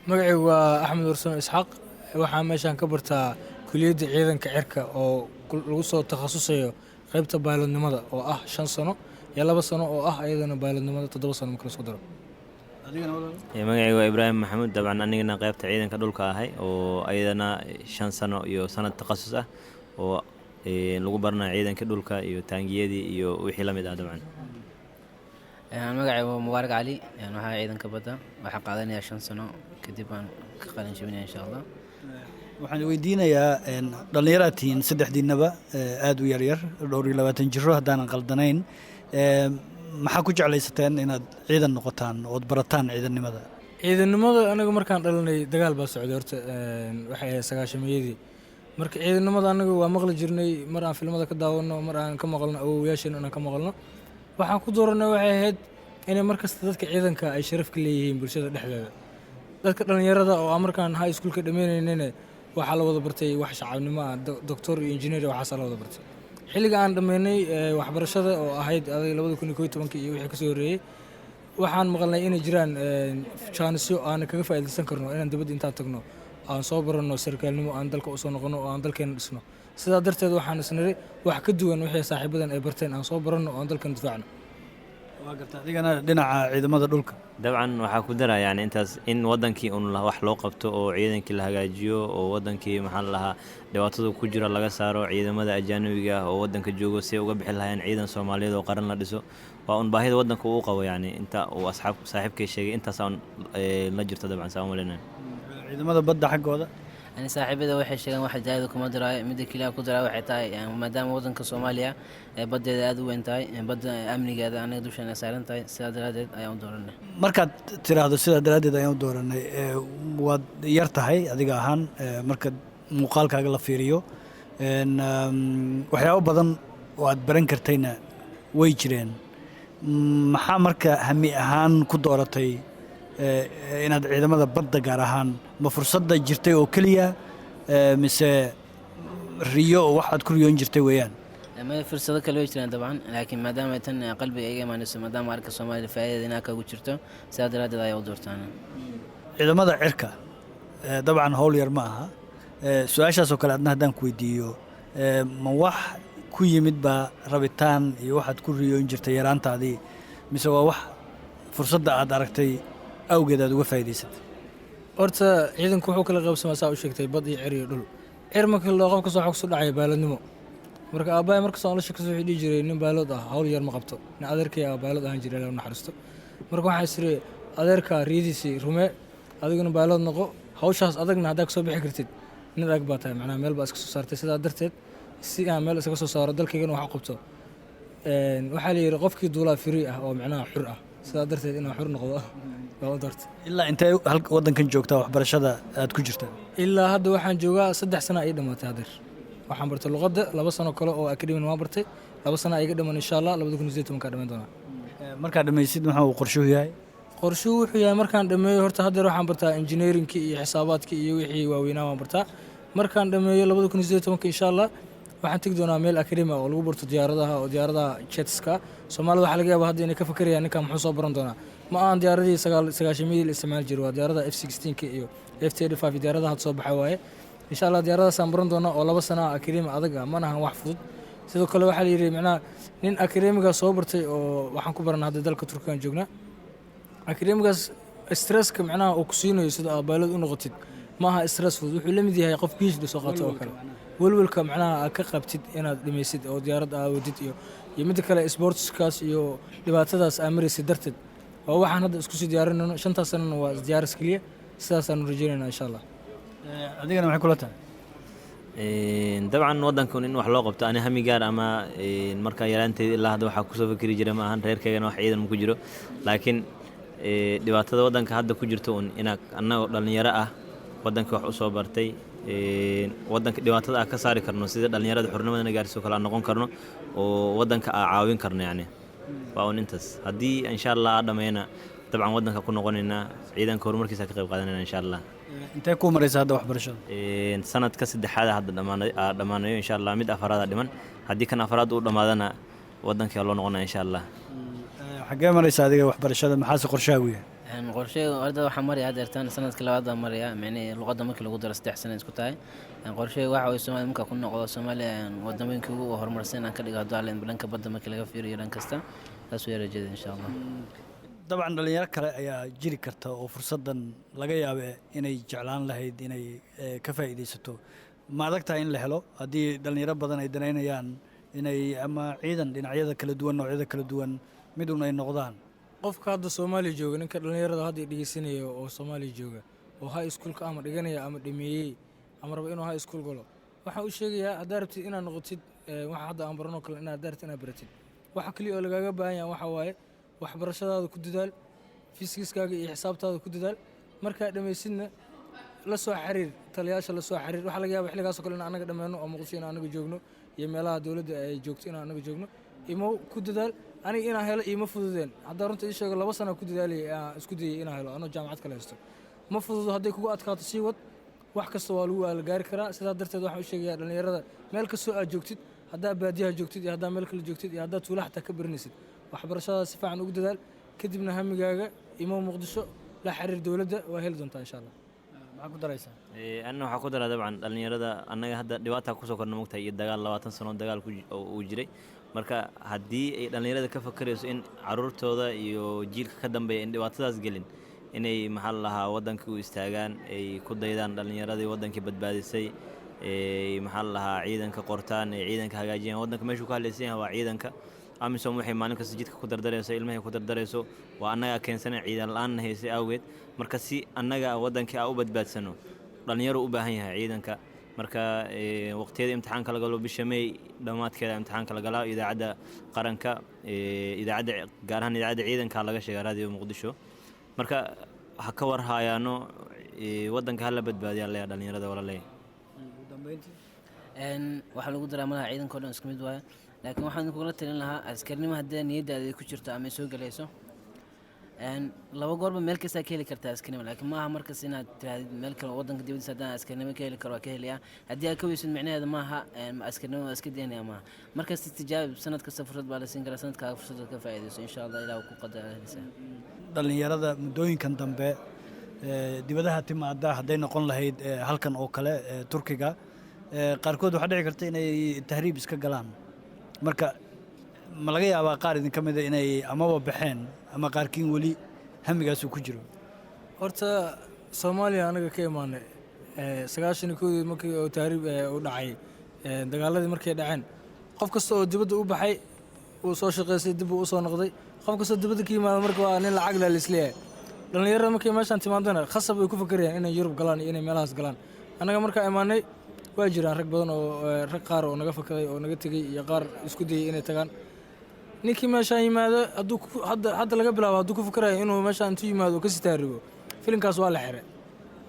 magacaygu waa Axmed Warsame Isxaaq. waxaan meeshaan ka bartaa kuliyadda ciidanka cirka oo lagu soo takhasusayo qaybta baaladnimada oo ah 5 sano iyo 2 sano oo ah ayadana baaladnimada 7 sano marka la isku daro. magacaygu waa Ibraahim Maxamuud dabcan anigana qaybta ciidanka dhulka ahay oo ayadana 5 sano iyo sanad takhasus ah oo lagu baranayo ciidanka dhulka iyo taangiyadii iyo wixii la mid ah dabcan. magacaygu waa Mubaarak Cali waxaa ciidanka badda waxaa qaadanayaa 5 sano kadib aan ka qalin jabinaya insha Allah. waxaan weydiinayaa dhalinyaraatiin saddexdiinaba aad u yaryar dhowr iyo 20 jiro haddaanan qaldanayn maxaa ku jeclaysateen inaad ciidan noqotaan ood barataan ciidannimada? ciidannimada anaga markaan dhalanay dagaal baa socday horta waxay ahayd 9-meeyadii. marka ciidannimada anaga waa maqli jirnay mar aan filmada ka daawano mar aan ka maqalno awoowayaasheen aan ka maqalno. waxaan ku dooranay waxay ahayd inay markasta dadka ciidanka ay sharaf ka leeyihiin bulshada dhexdeeda. dadka dhalinyarada oo markaan high school ka dhameynayna waxaa la wada bartay wax shacabnimo ah doctor iyo engineer waxaas la wada bartay. xilliga aan dhameynay waxbarashada oo ahayd 2011 iyo wixii ka soo horeeyay waxaan maqalnay inay jiraan chance aan kaga faa'iideysan karno inaan dibadda intaan tagno aan soo barano sarkaalnimo aan dalka u soo noqono oo aan dalkeena dhisno. sidaa darteed waxaan isniri wax ka duwan wixii saaxiibadan ay barteen aan soo barano oo aan dalkan difaacno. waa gartaa adigana dhinaca ciidamada dhulka dabcan waxaa ku daraa yani intaas in wadankii wax loo qabto oo ciidankii la hagaajiyo oo wadankii maxaa la lahaa dhibaatada ku jira laga saaro ciidamada ajaanabiga ah oo wadanka joogo si uga bixi lahayn ciidan Soomaaliyeed oo qaran la dhiso waa un baahida wadanka uu qabo yani inta uu saaxiibkay sheegay intaas aan la jirto dabcan Soomaaliyeed ciidamada badda xaggooda ani saaxiibada waxay sheegaan wax jaayid kuma diray mid kaliya ku diray waxay tahay maadaama wadanka Soomaaliya badeeda aad u weyn tahay badda amnigeeda anaga dushan saaran tahay sidaa daraadeed ayaan u dooranay. markaad tiraahdo sidaa daraadeed ayaan u dooranay waad yar tahay adiga ahaan marka muuqaalkaaga la fiiriyo waxyaabo badan oo aad baran kartayna way jireen. maxaa marka hami ahaan ku dooratay inaad ciidamada badda gaar ahaan ma fursadda jirtay oo keliya mise riyo oo waxaad ku riyoon jirtay weeyaan? ma fursado kale way jiraan dabcan laakiin maadaama ay tan qalbiga iga imaanayso maadaama arka Soomaaliya faa'iido inaa kagu jirto sidaa daraadeed ayaa u doortaan. ciidamada cirka dabcan hawl yar ma aha. su-aashaas oo kale adna haddaan ku weydiiyo ma wax ku yimid baa rabitaan iyo waxaad ku riyoon jirtay yaraantaadii mise waa wax fursadda aad aragtay awgeed aad uga faa'iidaysatay? horta ciidanku wuxuu kala qaybsamaa saa u sheegtay bad iyo cir iyo dhul. cir marka loo qof ka soo xog soo dhacay baaladnimo marka aabbahay marka soo la sheekayso wuxuu dhigi jiray nin baalood ah hawl yar ma qabto nin adeerkay baalood ahaan jiray la naxariisto. marka waxaa isri adeerka riidiisi rume adiguna baalood noqo hawshaas adagna hadda ka soo bixi kartid nin rag baa tahay macnaha meel baa iska soo saartay sidaa darteed si aan meel iska soo saaro dalkaygana wax qabto waxaa la yiri qofkii duulaa free ah oo macnaha xur ah sidaa darteed inaan xur noqdo waa u doortay. ilaa intee wadankan joogtaa waxbarashada aad ku jirtaa? ilaa hadda waxaan joogaa 3 sano ay dhamaatay hadeer. waxaan bartay luqadda 2 sano kale oo academy waan bartay 2 sano ay iga dhamaan insha Allah 2018 ka dhamaan doona. marka dhamaysid maxaa uu qorshuhu yahay? qorshuhu wuxuu yahay markaan dhameeyo horta hadeer waxaan bartaa engineering iyo xisaabaadka iyo wixii waaweynaa waan bartaa. markaan dhameeyo 2018 insha Allah waxaan tagi doonaa meel academy oo lagu barto diyaaradaha jetska. Soomaalida waxa laga yaabaa hadda inay ka fakarayaan ninkan muxuu soo baran doonaa. ma aan diyaaradii 9 la isticmaal jiray waa diyaaradaha F16 iyo F35 diyaaradaha soo baxay waaye. insha Allah diyaaradahaas aan baran doonaa oo 2 sano academy adag ah mana wax fudud. sidoo kale waxa la yiri macnaha nin academiga soo bartay oo waxaan ku baranaa hadda dalka Turkiga joognaa. academigaas stresska macnaha oo ku siinayo sida baalood u noqotid maaha stress fudud wuxuu la mid yahay qof PhD soo qaato oo kale. walwalka macnaha ka qabtid inaad dhimaysid oo diyaarad aawdid iyo mid kale sportskaas iyo dhibaatadaas amaraysid darteed waa waxaan hadda isku sii diyaarinayno 5 sano waa diyaaris kaliya sidaas aan rajaynaynaa insha Allah. adigana maxay kula tahay? dabcan wadankan in wax loo qabto ani hami gaar ama marka yaraanteed ilaa hadda waxa ku soo fikiri jiray ma ahan reerkaygana wax ciidan ku jiro laakiin dhibaatada wadanka hadda ku jirto inaad annaga dhalinyaro ah wadanka wax u soo bartay wadanka dhibaatada ka saari karno sida dhalinyarada xornimadana gaarsiiso kala noqon karno oo wadanka caawin karno yani waa intaas haddii insha Allah dhameeyna dabcan wadanka ku noqonayna ciidanka horumarkiisa ka qayb qaadanayna insha Allah. intee ku maraysa hadda waxbarashada? sanadka 3aad hadda dhamaanayo insha Allah mid afaraad dhiman haddii kan afaraad uu dhamaadana wadanka loo noqonaa insha Allah. xagee maraysa adiga waxbarashada maxaa si qorshaagu yahay? qorsheyga ardada waxaa maraya haddeertaan sanadkii labaad baa maraya micnihii luqadda markii lagu daro 3 sano isku tahay qorsheyga waxa way Soomaaliya markaa ku noqdo Soomaaliya wadamooyinkii ugu horumarsan aan ka dhigo hadduu alle dhanka badda markii laga fiiriyo dhan kasta taas way rajeeda insha Allah. dabcan dhalinyaro kale ayaa jiri karta oo fursaddan laga yaabo inay jeclaan lahayd inay ka faa'iidaysato ma adag tahay in la helo haddii dhalinyaro badan ay danaynayaan inay ama ciidan dhinacyada kala duwan noocyada kala duwan mid un ay noqdaan. qofka hadda Soomaaliya jooga ninka dhalinyarada hadda dhigeysanaya oo Soomaaliya jooga oo high schoolka ama dhiganaya ama dhameeyay ama rabo inuu high school galo waxa uu sheegayaa haddaad rabtid inaad noqotid waxa hadda aan barano kale inaad daartid inaad baratid waxa kaliya oo lagaaga baahan yahay waxa waaye waxbarashadaada ku dadaal fiisiskaaga iyo xisaabtaada ku dadaal markaa dhammaysidna la soo xiriir taliyaasha la soo xiriir waxa laga yaabaa xilligaas oo kale in anaga dhammeeno oo Muqdisho in anaga joogno iyo meelaha dawladda ay joogto in anaga joogno imo ku dadaal aniga inaan helo ima fududeen hadda runta ii sheego 2 sano ku dadaalay isku dayay inaan helo anoo jaamacad kale haysto ma fududo hadday kugu adkaato sii wad wax kasta waa lagu gaari karaa sidaa darteed waxaan u sheegayaa dhalinyarada meel kastoo aad joogtid haddaa baadiyaha joogtid iyo haddaa meel kale joogtid iyo haddaa tuula xataa ka baranaysid waxbarashadaada si fiican ugu dadaal kadibna hamigaaga imo Muqdisho la xiriir dawladda waa heli doontaa insha Allah. maxaa ku daraysaa anna waxaa ku daraa dabcan dhalinyarada annaga hadda dhibaataa kusoo korna mogtahay iyo dagaal 20 sano dagaal uu jiray marka haddii ay dhalinyarada ka fakarayso in caruurtooda iyo jiilka ka dambeeya in dhibaatadaas gelin inay maxaa la lahaa wadankii u istaagaan ay ku daydaan dhalinyaradii wadankii badbaadisay maxaa la lahaa ciidanka qortaan ee ciidanka hagaajiyaan wadanka meeshuu ka haleysan yahay waa ciidanka amisom waxay maalin kasta jidka ku dardarayso ilmahay ku dardarayso waa annaga keensanay ciidan la'aan haysay awgeed marka si annaga wadankii aan u badbaadsano dhalinyaro u baahan yahay ciidanka marka waqtiyada imtixaanka la galo bisha May dhamaadkeeda imtixaanka la galaa idaacadda qaranka idaacadda gaar ahaan idaacadda ciidanka laga sheegay raadiyo Muqdisho marka waxa ka war hayaano wadanka hala badbaadiyo la dhalinyarada walaalay ugu dambeyntii waxa lagu daraa malaha ciidanka oo dhan isku mid waaye laakiin waxaan kugula talin lahaa askarnimo haddii niyadaada ku jirto ama soo galayso laba goorba meel kasta ka heli kartaa askarnimo laakiin maaha markas inaad tiraahdo meel kale wadanka dibadiisa haddaan askarnimo ka heli karo waa ka heliyaa haddii aad ka weysid micnaheeda maaha askarnimo waa iska daynaya maaha markas tijaab sanad kasta fursad baa la siin karaa sanadkaaga fursad ka faa'iidayso insha Allah ilaahu ku qadarinaysa dhalinyarada muddooyinkan dambe dibadaha timaada hadday noqon lahayd halkan oo kale Turkiga qaarkood waxaa dhici karta inay tahriib iska galaan marka ma laga yaabaa qaar idin ka mid ah inay amaba baxeen ama qaarkiin weli hamigaas uu ku jiro horta Soomaaliya anaga ka imaanay 91 markii oo tahriib u dhacay dagaaladii markay dhaceen qof kasta oo dibadda u baxay uu soo shaqeystay dib uu soo noqday qof kasta dibadda ka yimaado marka waa nin lacag la isleeyahay dhalinyarada markay meeshan timaadana khasab ay ku fakarayaan inay Yurub galaan iyo inay meelahaas galaan anaga marka imaanay waa jiraan rag badan oo rag qaar oo naga fakaday oo naga tagay iyo qaar isku dayay inay tagaan ninkii meeshan yimaado hadduu hadda laga bilaabo hadduu ku fakarayo inuu meeshan intuu yimaado oo ka sii taarigo filimkaas waa la xiray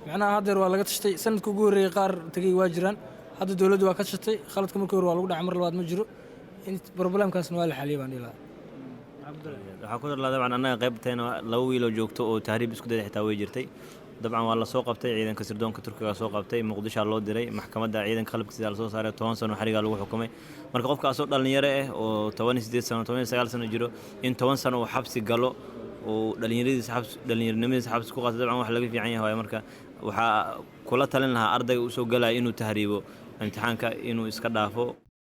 macnaha haddeer waa laga tashtay sanadka ugu horreeyay qaar tagay waa jiraan hadda dawladdu waa ka tashatay khaladka markii hore waa lagu dhacay mar labaad ma jiro problemkaasna waa la xaliyay baan dhihi lahaa waxaa ku darlaa dabcan annaga qaybteena 2 wiil oo joogto oo tahriib isku dayay xitaa way jirtay dabcan waa la soo qabtay ciidanka sirdoonka Turkiga soo qabtay Muqdisho loo diray maxkamadda ciidanka qalabkiisa la soo saaray 10 sano xariga lagu xukumay marka qofkaas oo dhalinyaro ah oo 18 sano 19 sano jiro in 10 sano uu xabsi galo oo dhalinyaronimadiisa xabsi ku qaato dabcan wax laga fiican yahay marka waxa kula talin lahaa ardayga uu soo galay inuu tahriibo imtixaanka inuu iska dhaafo